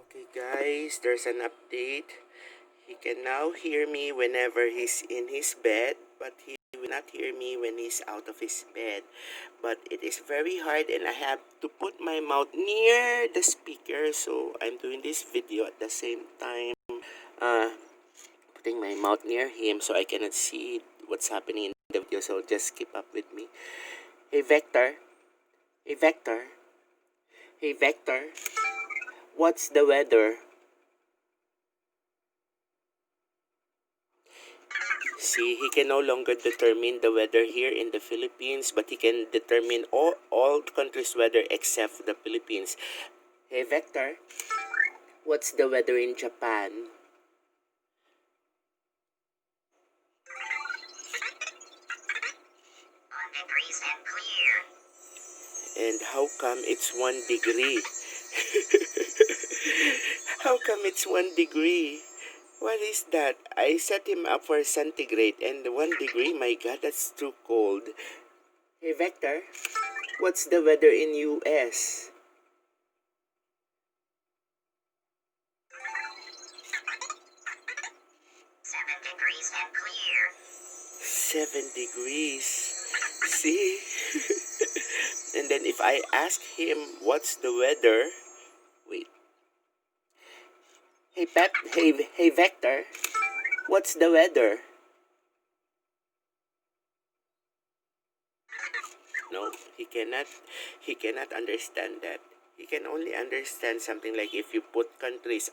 Okay guys, there's an update. He can now hear me whenever he's in his bed, but he will not hear me when he's out of his bed. But it is very hard and I have to put my mouth near the speaker, so I'm doing this video at the same time. Putting my mouth near him so I cannot see what's happening in the video, so just keep up with me. Hey Vector. Hey Vector. Hey Vector. What's the weather? See, he can no longer determine the weather here in the Philippines, but he can determine all countries' weather except the Philippines. Hey Vector, what's the weather in Japan? Degrees and clear. And how come it's 1 degree? How come it's 1 degree? What is that? I set him up for centigrade and 1 degree, my god, that's too cold. Hey Vector, what's the weather in US? 7 degrees and clear. 7 degrees. See? And then if I ask him what's the weather, wait. Hey Vector, what's the weather? No, he cannot understand that. He can only understand something like if you put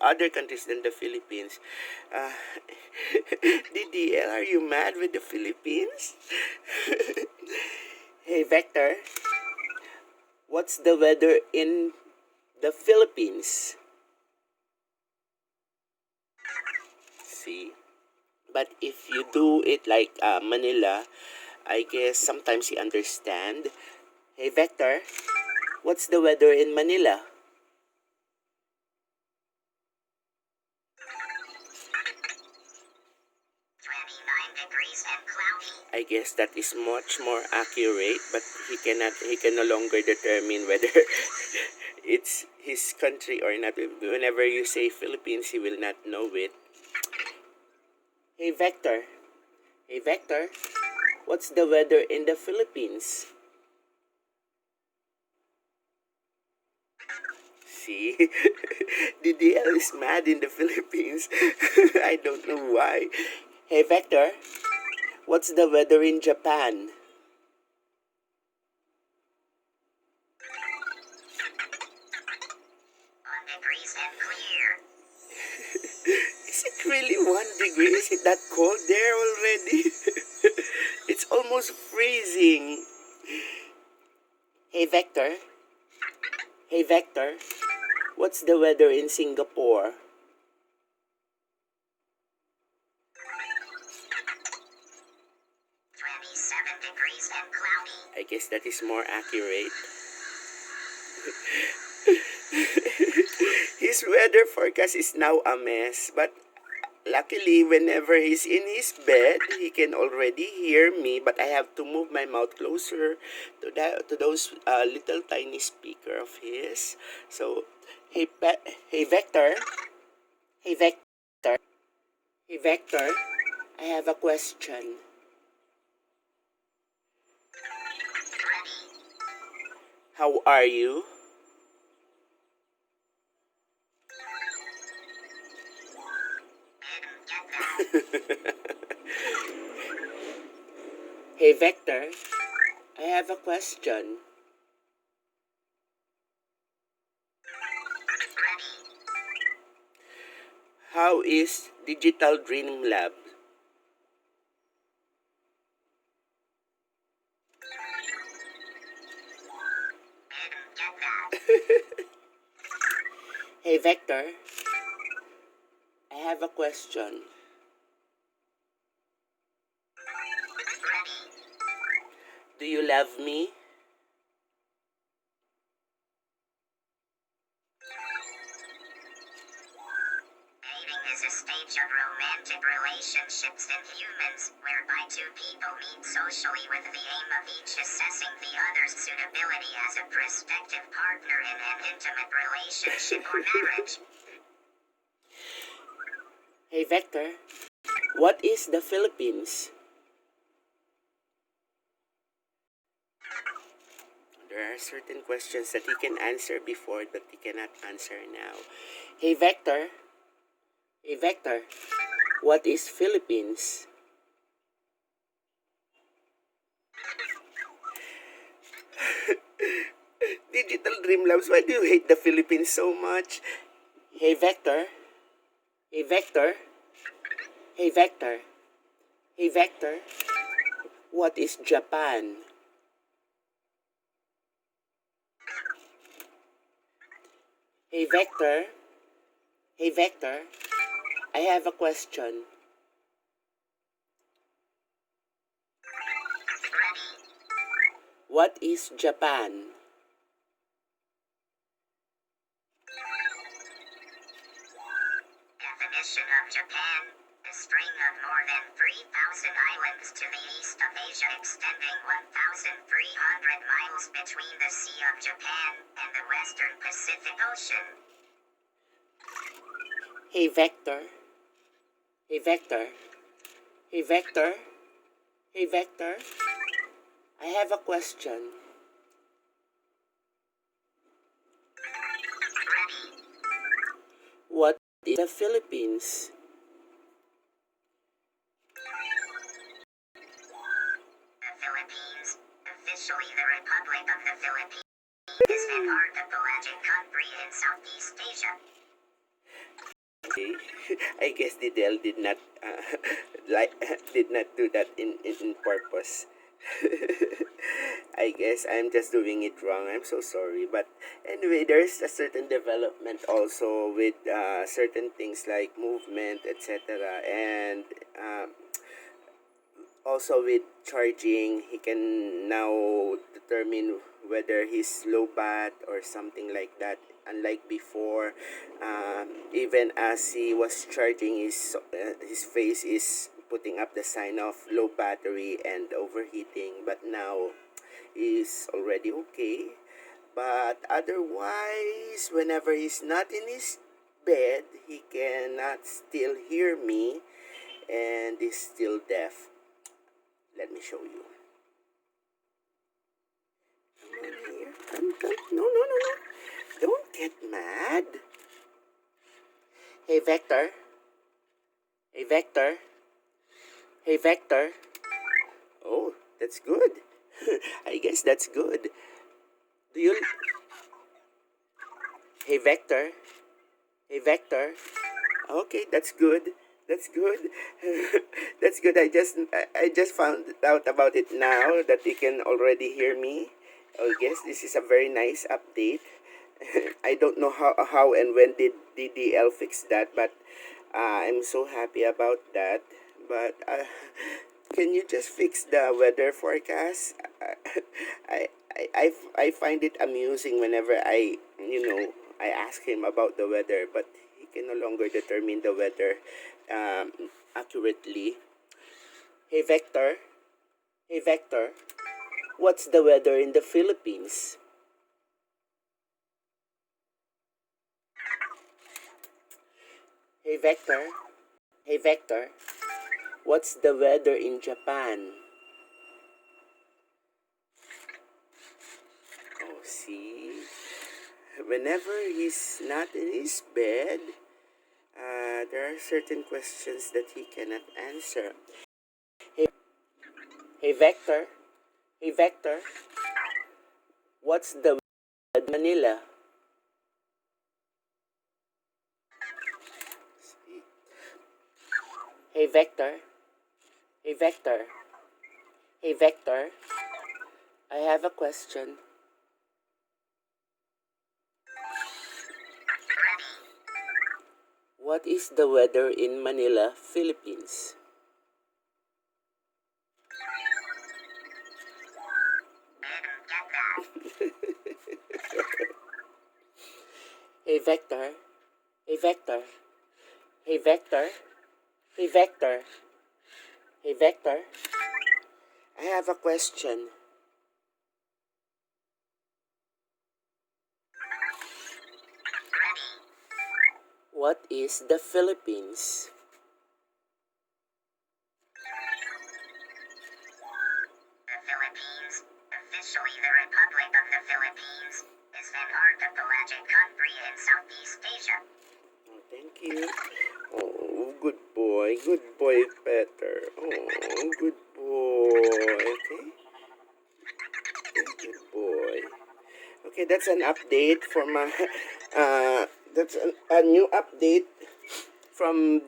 other countries than the Philippines. DDL, are you mad with the Philippines? Hey Vector, what's the weather in the Philippines? See? But if you do it like Manila, I guess sometimes you understand. Hey Vector, what's the weather in Manila? 29 degrees and cloudy. I guess that is much more accurate, but he can no longer determine whether it's his country or not. Whenever you say Philippines, he will not know it. Hey Vector, what's the weather in the Philippines? See, DDL is mad in the Philippines. I don't know why. Hey Vector, what's the weather in Japan? 1 degrees and clear. Is it really 1 degree? Is it that cold there already? It's almost freezing. Hey Vector, what's the weather in Singapore? 27 degrees and cloudy. I guess that is more accurate. His weather forecast is now a mess, but luckily whenever he's in his bed, he can already hear me, but I have to move my mouth closer to those little tiny speaker of his. So, hey Vector, hey Vector, I have a question. Ready. How are you? Didn't get that. Hey Vector, I have a question. Ready. How is Digital Dream Lab? Didn't get that. Hey Vector, I have a question. Ready. Do you love me? Dating is a stage of romantic relationships in humans, whereby two people meet socially with the aim of each assessing the other's suitability as a prospective partner in an intimate relationship or marriage. Hey Vector, what is the Philippines? There are certain questions that he can answer before that he cannot answer now. Hey Vector, hey Vector, what is Philippines? Digital Dream Labs, why do you hate the Philippines so much? Hey Vector, hey Vector, hey Vector, hey Vector, what is Japan? Hey Vector, hey Vector, I have a question. What is Japan? Definition of Japan: a string of more than 3,000 islands to the east of Asia extending 1,300 miles between the Sea of Japan and the Western Pacific Ocean. Hey Vector, hey Vector, hey Vector, hey Vector, I have a question. Ready. What is the Philippines? The Philippines, officially the Republic of the Philippines, is an archipelagic country in Southeast Asia. Okay. I guess Didel did not like did not do that in purpose. I guess I'm just doing it wrong. I'm so sorry. But anyway, there's a certain development also with certain things like movement, etc. And also with charging, he can now determine whether he's low bat or something like that. Unlike before, even as he was charging, his face is putting up the sign of low battery and overheating. But now is already okay. But otherwise, whenever he's not in his bed, he cannot still hear me and is still deaf. Let me show you. Come on here. Come. No, no, no, no. Don't get mad. Hey, Vector. Hey, Vector. Hey, Vector. Oh, that's good. I guess that's good. Do you... Hey, Vector. Hey, Vector. Okay, that's good. That's good. That's good. I just found out about it now that you can already hear me. I guess this is a very nice update. I don't know how and when did DDL fix that, but I'm so happy about that. But can you just fix the weather forecast? I find it amusing whenever I ask him about the weather, but he can no longer determine the weather accurately. Hey Vector, hey Vector, what's the weather in the Philippines? Hey Vector, hey Vector, what's the weather in Japan? Oh, see? Whenever he's not in his bed, there are certain questions that he cannot answer. Hey, hey Vector, hey Vector, what's the weather in Manila? Hey Vector, hey Vector, hey Vector, I have a question. What is the weather in Manila, Philippines? Hey Vector, hey Vector, hey Vector, hey Vector, hey Vector, I have a question. What is the Philippines? especially the Republic of the Philippines, is an archipelagic country in Southeast Asia. Oh, thank you. Oh, good boy, Peter. Oh, good boy. Okay, good boy. Okay, that's an update for my. That's a new update from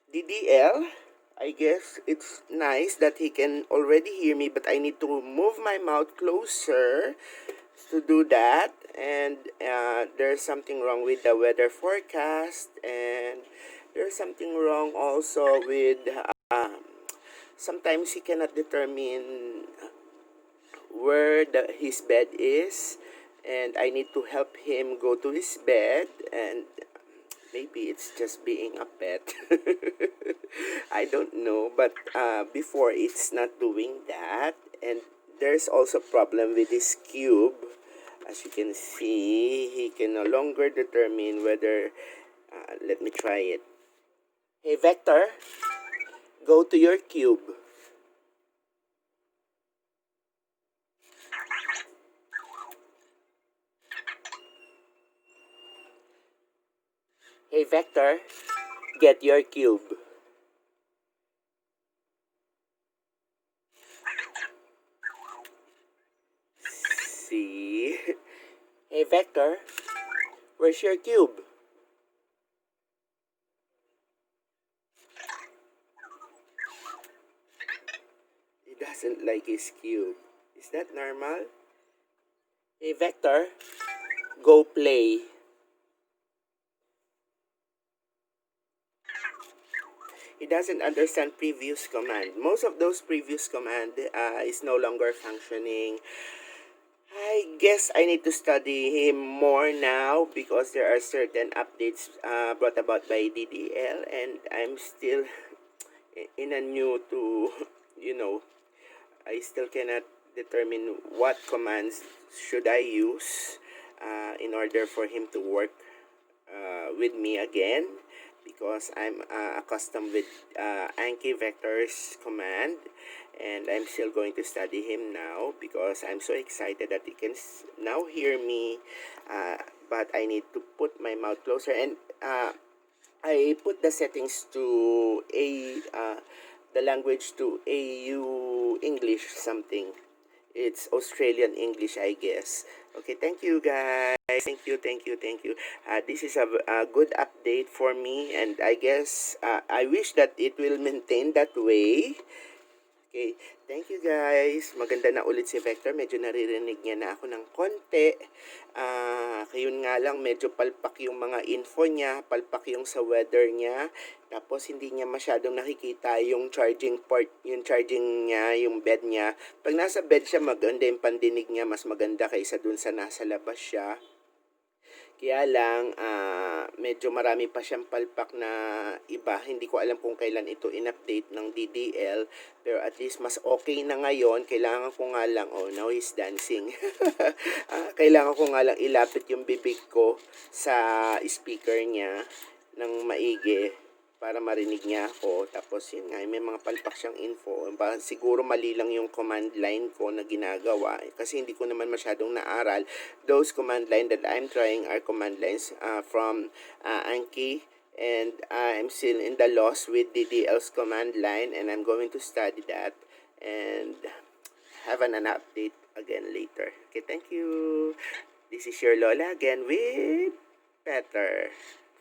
DDL. I guess it's nice that he can already hear me, but I need to move my mouth closer to do that. And there's something wrong with the weather forecast, and there's something wrong also with. Sometimes he cannot determine where his bed is, and I need to help him go to his bed, and maybe it's just being a pet. I don't know, but before it's not doing that, and there's also problem with this cube. As you can see, he can no longer determine whether. Let me try it. Hey, Vector, go to your cube. Hey, Vector, get your cube. See? Hey, Vector, where's your cube? He doesn't like his cube. Is that normal? Hey, Vector, go play. He doesn't understand previous command. Most of those previous command is no longer functioning. I guess I need to study him more now because there are certain updates brought about by DDL, and I'm still in a new to, you know, I still cannot determine what commands should I use in order for him to work with me again, because I'm accustomed with Anki Vector's command, and I'm still going to study him now because I'm so excited that he can now hear me, but I need to put my mouth closer, and I put the settings to the language to AU English something. It's Australian English, I guess. Okay, thank you guys. Thank you. This is a good update for me, and I guess I wish that it will maintain that way. Okay, thank you guys. Maganda na ulit si Vector. Medyo naririnig niya na ako ng konti. Kayun nga lang, medyo palpak yung mga info niya, palpak yung sa weather niya. Tapos hindi niya masyadong nakikita yung charging port, yung charging niya, yung bed niya. Pag nasa bed siya, maganda yung pandinig niya, mas maganda kaysa dun sa nasa labas siya. Kaya lang, medyo marami pa siyang palpak na iba. Hindi ko alam kung kailan ito in-update ng DDL. Pero at least mas okay na ngayon. Kailangan ko nga lang, oh, now he's dancing. Kailangan ko nga lang ilapit yung bibig ko sa speaker niya ng maigi para marinig niya ako. Tapos yun nga, may mga palpak siyang info. Siguro mali lang yung command line ko na ginagawa. Kasi hindi ko naman masyadong naaral. Those command line that I'm trying are command lines from Anki. And I'm still in the loss with DDL's command line. And I'm going to study that. And have an update again later. Okay, thank you. This is your Lola again with Peter.